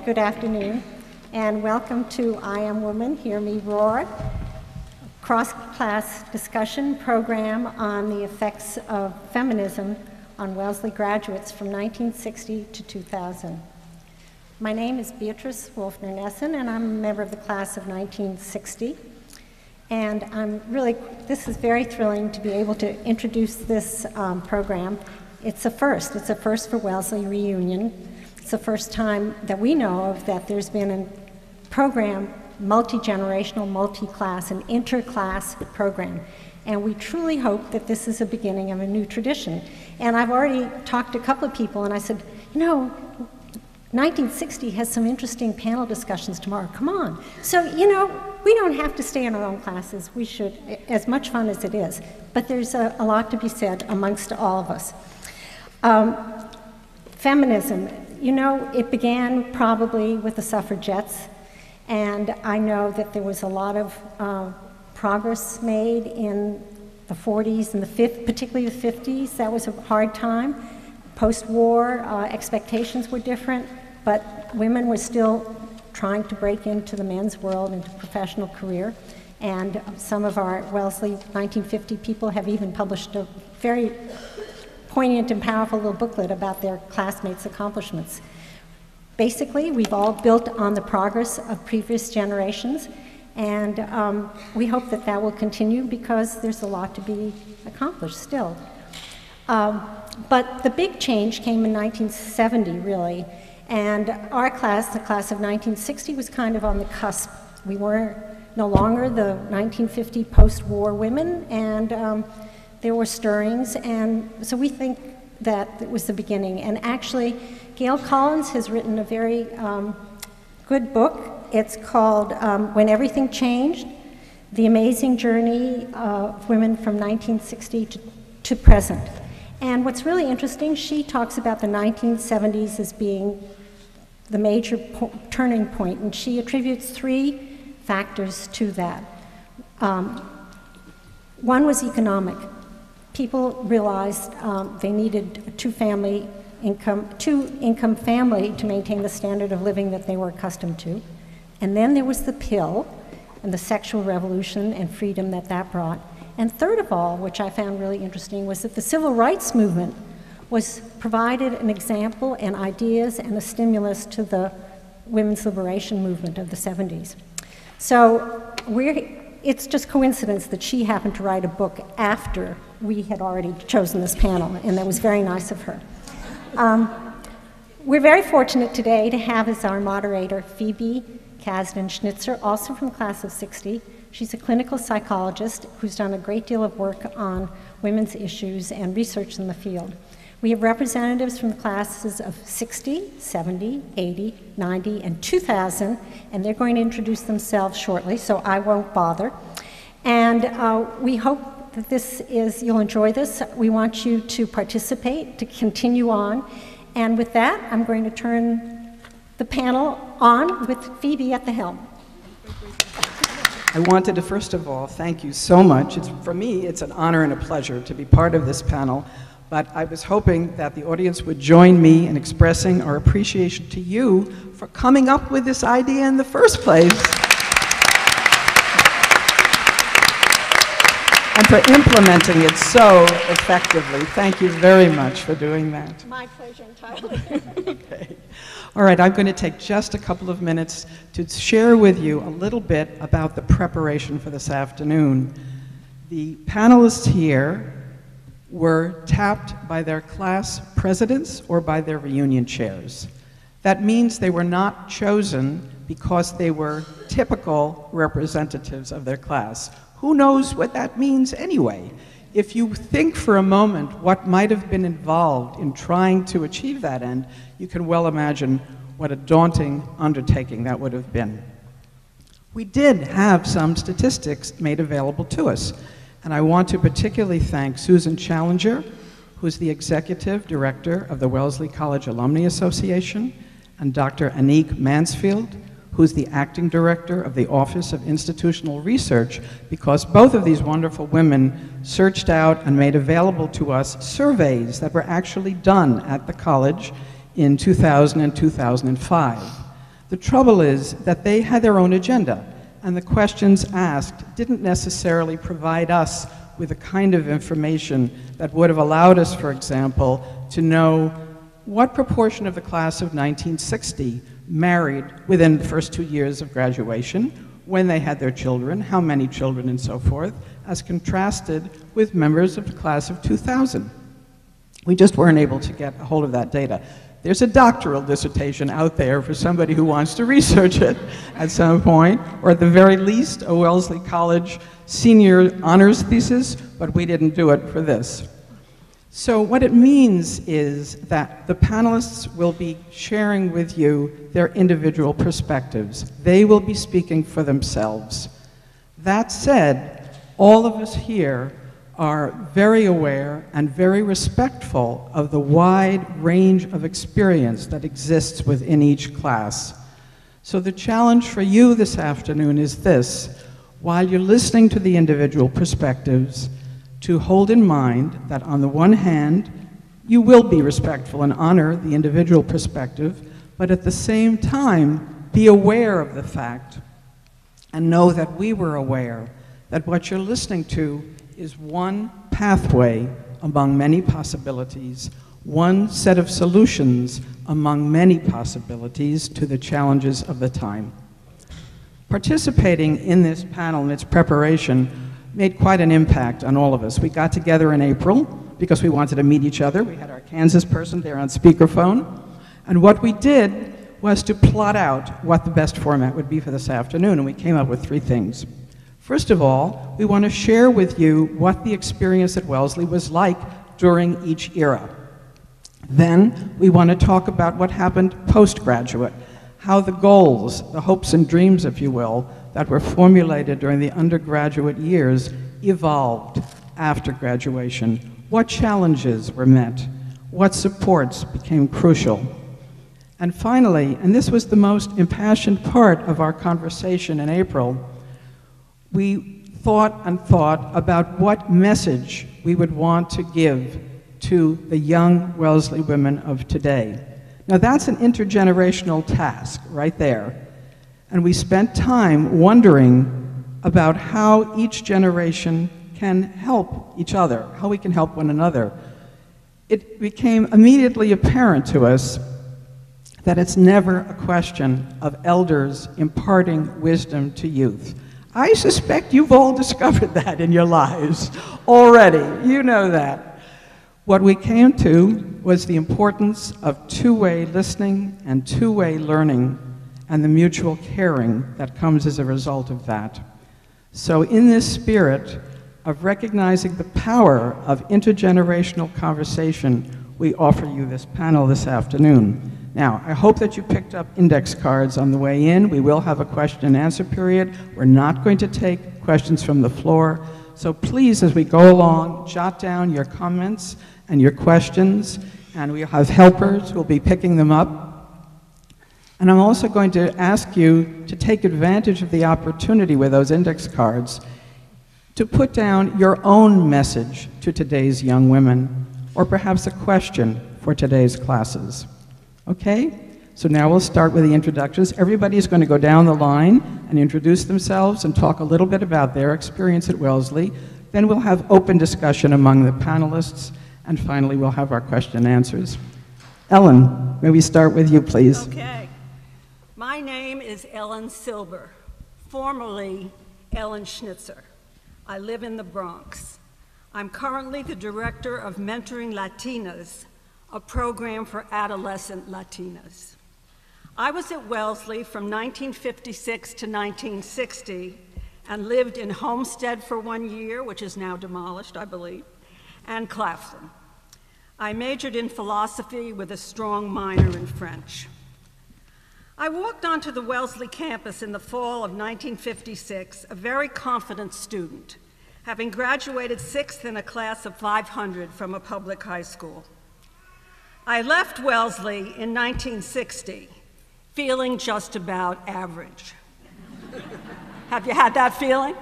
good afternoon, and welcome to I Am Woman, Hear Me Roar, cross-class discussion program on the effects of feminism on Wellesley graduates from 1960 to 2000. My name is Beatrice Wolfner Nessen, and I'm a member of the class of 1960. And this is very thrilling to be able to introduce this program. It's a first for Wellesley Reunion. It's the first time that we know of that there's been a program, multi-generational, multi-class, and inter-class program. And we truly hope that this is a beginning of a new tradition. And I've already talked to a couple of people, and I said, you know, 1960 has some interesting panel discussions tomorrow. Come on. So, you know, we don't have to stay in our own classes. We should, as much fun as it is. But there's a lot to be said amongst all of us. Feminism, you know, it began probably with the suffragettes. And I know that there was a lot of progress made in the 40s and particularly the 50s. That was a hard time. Post-war, expectations were different, but women were still trying to break into the men's world, into professional career. And some of our Wellesley 1950 people have even published a very poignant and powerful little booklet about their classmates' accomplishments. Basically, we've all built on the progress of previous generations, and we hope that that will continue because there's a lot to be accomplished still. But the big change came in 1970, really, and our class, the class of 1960, was kind of on the cusp. We were no longer the 1950 post-war women, and there were stirrings, and so we think that it was the beginning. And actually, Gail Collins has written a very good book. It's called When Everything Changed, The Amazing Journey of Women from 1960 to Present. And what's really interesting, she talks about the 1970s as being the major turning point, and she attributes 3 factors to that. One was economic. People realized they needed a two-income family to maintain the standard of living that they were accustomed to. And then there was the pill and the sexual revolution and freedom that that brought. And third of all, which I found really interesting, was that the civil rights movement provided an example and ideas and a stimulus to the women's liberation movement of the 70s. So it's just coincidence that she happened to write a book after we had already chosen this panel, and that was very nice of her. We're very fortunate today to have as our moderator Phoebe Kazdin Schnitzer, also from the class of 60. She's a clinical psychologist who's done a great deal of work on women's issues and research in the field. We have representatives from the classes of 60, 70, 80, 90, and 2000, and they're going to introduce themselves shortly, so I won't bother. And we hope that you'll enjoy this. We want you to participate, to continue on. And with that, I'm going to turn the panel on with Phoebe at the helm. I wanted to, first of all, thank you so much. For me, it's an honor and a pleasure to be part of this panel, but I was hoping that the audience would join me in expressing our appreciation to you for coming up with this idea in the first place, and for implementing it so effectively. Thank you very much for doing that. My pleasure entirely. Okay. All right, I'm going to take just a couple of minutes to share with you a little bit about the preparation for this afternoon. The panelists here were tapped by their class presidents or by their reunion chairs. That means they were not chosen because they were typical representatives of their class. Who knows what that means anyway? If you think for a moment what might have been involved in trying to achieve that end, you can well imagine what a daunting undertaking that would have been. We did have some statistics made available to us, and I want to particularly thank Susan Challenger, who's the Executive Director of the Wellesley College Alumni Association, and Dr. Anique Mansfield, who's the Acting Director of the Office of Institutional Research, because both of these wonderful women searched out and made available to us surveys that were actually done at the college in 2000 and 2005. The trouble is that they had their own agenda, and the questions asked didn't necessarily provide us with the kind of information that would have allowed us, for example, to know what proportion of the class of 1960 married within the first 2 years of graduation, when they had their children, how many children, and so forth, as contrasted with members of the class of 2000. We just weren't able to get a hold of that data. There's a doctoral dissertation out there for somebody who wants to research it at some point, or at the very least, a Wellesley College senior honors thesis, but we didn't do it for this. So what it means is that the panelists will be sharing with you their individual perspectives. They will be speaking for themselves. That said, all of us here are very aware and very respectful of the wide range of experience that exists within each class. So the challenge for you this afternoon is this: while you're listening to the individual perspectives, to hold in mind that on the one hand, you will be respectful and honor the individual perspective, but at the same time, be aware of the fact and know that we were aware that what you're listening to is one pathway among many possibilities, one set of solutions among many possibilities to the challenges of the time. Participating in this panel and its preparation made quite an impact on all of us. We got together in April because we wanted to meet each other. We had our Kansas person there on speakerphone. And what we did was to plot out what the best format would be for this afternoon, and we came up with 3 things. First of all, we want to share with you what the experience at Wellesley was like during each era. Then we want to talk about what happened postgraduate, how the goals, the hopes and dreams, if you will, that were formulated during the undergraduate years evolved after graduation, what challenges were met, what supports became crucial. And finally, and this was the most impassioned part of our conversation in April, we thought about what message we would want to give to the young Wellesley women of today. Now that's an intergenerational task right there. And we spent time wondering about how each generation can help each other, how we can help one another. It became immediately apparent to us that it's never a question of elders imparting wisdom to youth. I suspect you've all discovered that in your lives already. You know that. What we came to was the importance of two-way listening and two-way learning and the mutual caring that comes as a result of that. So in this spirit of recognizing the power of intergenerational conversation, we offer you this panel this afternoon. Now, I hope that you picked up index cards on the way in. We will have a question and answer period. We're not going to take questions from the floor. So please, as we go along, jot down your comments and your questions, and we'll have helpers who will be picking them up. And I'm also going to ask you to take advantage of the opportunity with those index cards to put down your own message to today's young women, or perhaps a question for today's classes. Okay? So now we'll start with the introductions. Everybody's going to go down the line and introduce themselves and talk a little bit about their experience at Wellesley. Then we'll have open discussion among the panelists, and finally we'll have our question and answers. Ellen, may we start with you, please? Okay. My name is Ellen Silber, formerly Ellen Schnitzer. I live in the Bronx. I'm currently the director of Mentoring Latinas, a program for adolescent Latinas. I was at Wellesley from 1956 to 1960 and lived in Homestead for 1 year, which is now demolished, I believe, and Claflin. I majored in philosophy with a strong minor in French. I walked onto the Wellesley campus in the fall of 1956, a very confident student, having graduated 6th in a class of 500 from a public high school. I left Wellesley in 1960, feeling just about average. Have you had that feeling?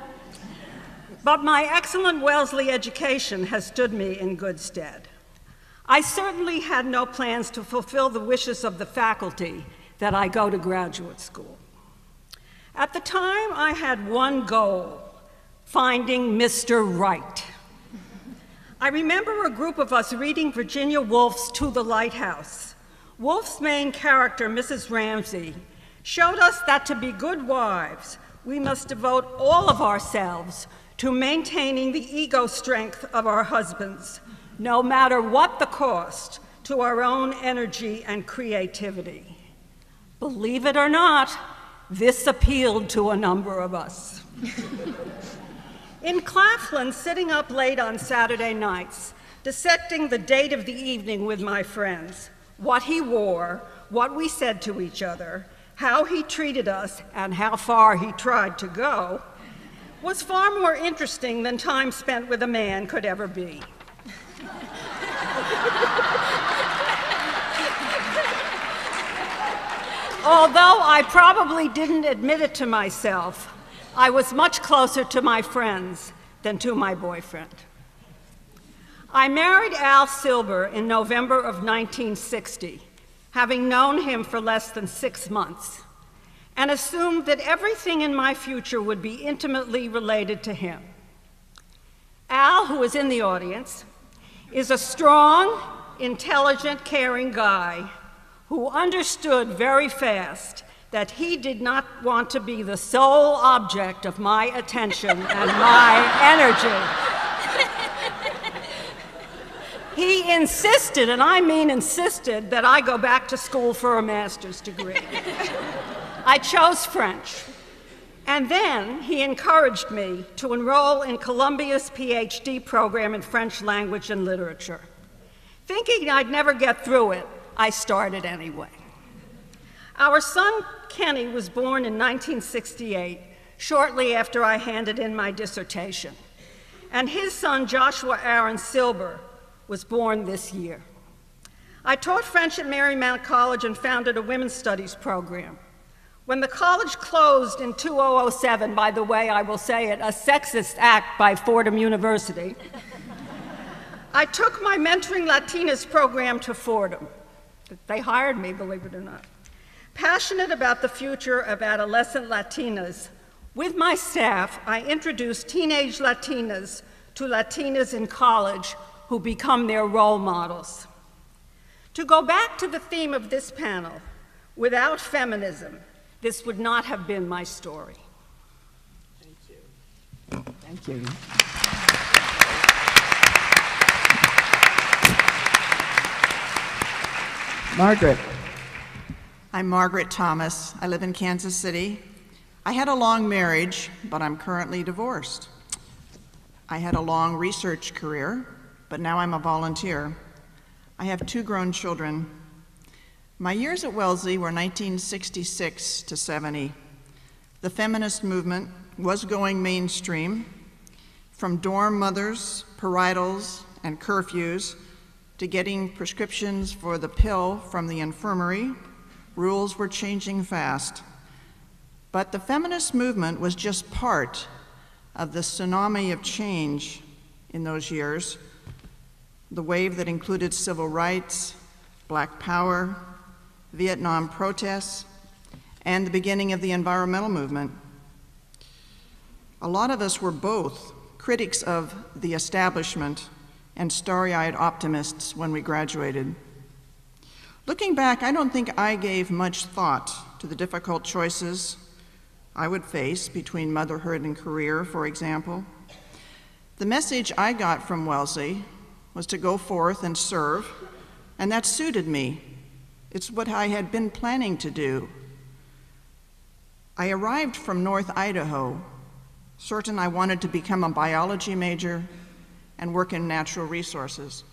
But my excellent Wellesley education has stood me in good stead. I certainly had no plans to fulfill the wishes of the faculty that I go to graduate school. At the time, I had one goal: finding Mr. Right. I remember a group of us reading Virginia Woolf's To the Lighthouse. Woolf's main character, Mrs. Ramsay, showed us that to be good wives, we must devote all of ourselves to maintaining the ego strength of our husbands, no matter what the cost to our own energy and creativity. Believe it or not, this appealed to a number of us. In Claflin, sitting up late on Saturday nights, dissecting the date of the evening with my friends, what he wore, what we said to each other, how he treated us, and how far he tried to go, was far more interesting than time spent with a man could ever be. Although I probably didn't admit it to myself, I was much closer to my friends than to my boyfriend. I married Al Silber in November of 1960, having known him for less than 6 months, and assumed that everything in my future would be intimately related to him. Al, who is in the audience, is a strong, intelligent, caring guy who understood very fast that he did not want to be the sole object of my attention and my energy. He insisted, and I mean insisted, that I go back to school for a master's degree. I chose French, and then he encouraged me to enroll in Columbia's PhD program in French language and literature. Thinking I'd never get through it, I started anyway. Our son, Kenny, was born in 1968, shortly after I handed in my dissertation. And his son, Joshua Aaron Silber, was born this year. I taught French at Marymount College and founded a women's studies program. When the college closed in 2007, by the way, I will say it, a sexist act by Fordham University, I took my Mentoring Latinas program to Fordham. They hired me, believe it or not. Passionate about the future of adolescent Latinas, with my staff, I introduced teenage Latinas to Latinas in college who become their role models. To go back to the theme of this panel, without feminism, this would not have been my story. Thank you. Thank you. Margaret. I'm Margaret Thomas. I live in Kansas City. I had a long marriage, but I'm currently divorced. I had a long research career, but now I'm a volunteer. I have 2 grown children. My years at Wellesley were 1966 to 70. The feminist movement was going mainstream, from dorm mothers, parietals, and curfews, to getting prescriptions for the pill from the infirmary. Rules were changing fast. But the feminist movement was just part of the tsunami of change in those years, the wave that included civil rights, Black power, Vietnam protests, and the beginning of the environmental movement. A lot of us were both critics of the establishment and starry-eyed optimists when we graduated. Looking back, I don't think I gave much thought to the difficult choices I would face between motherhood and career, for example. The message I got from Wellesley was to go forth and serve, and that suited me. It's what I had been planning to do. I arrived from North Idaho, certain I wanted to become a biology major and work in natural resources.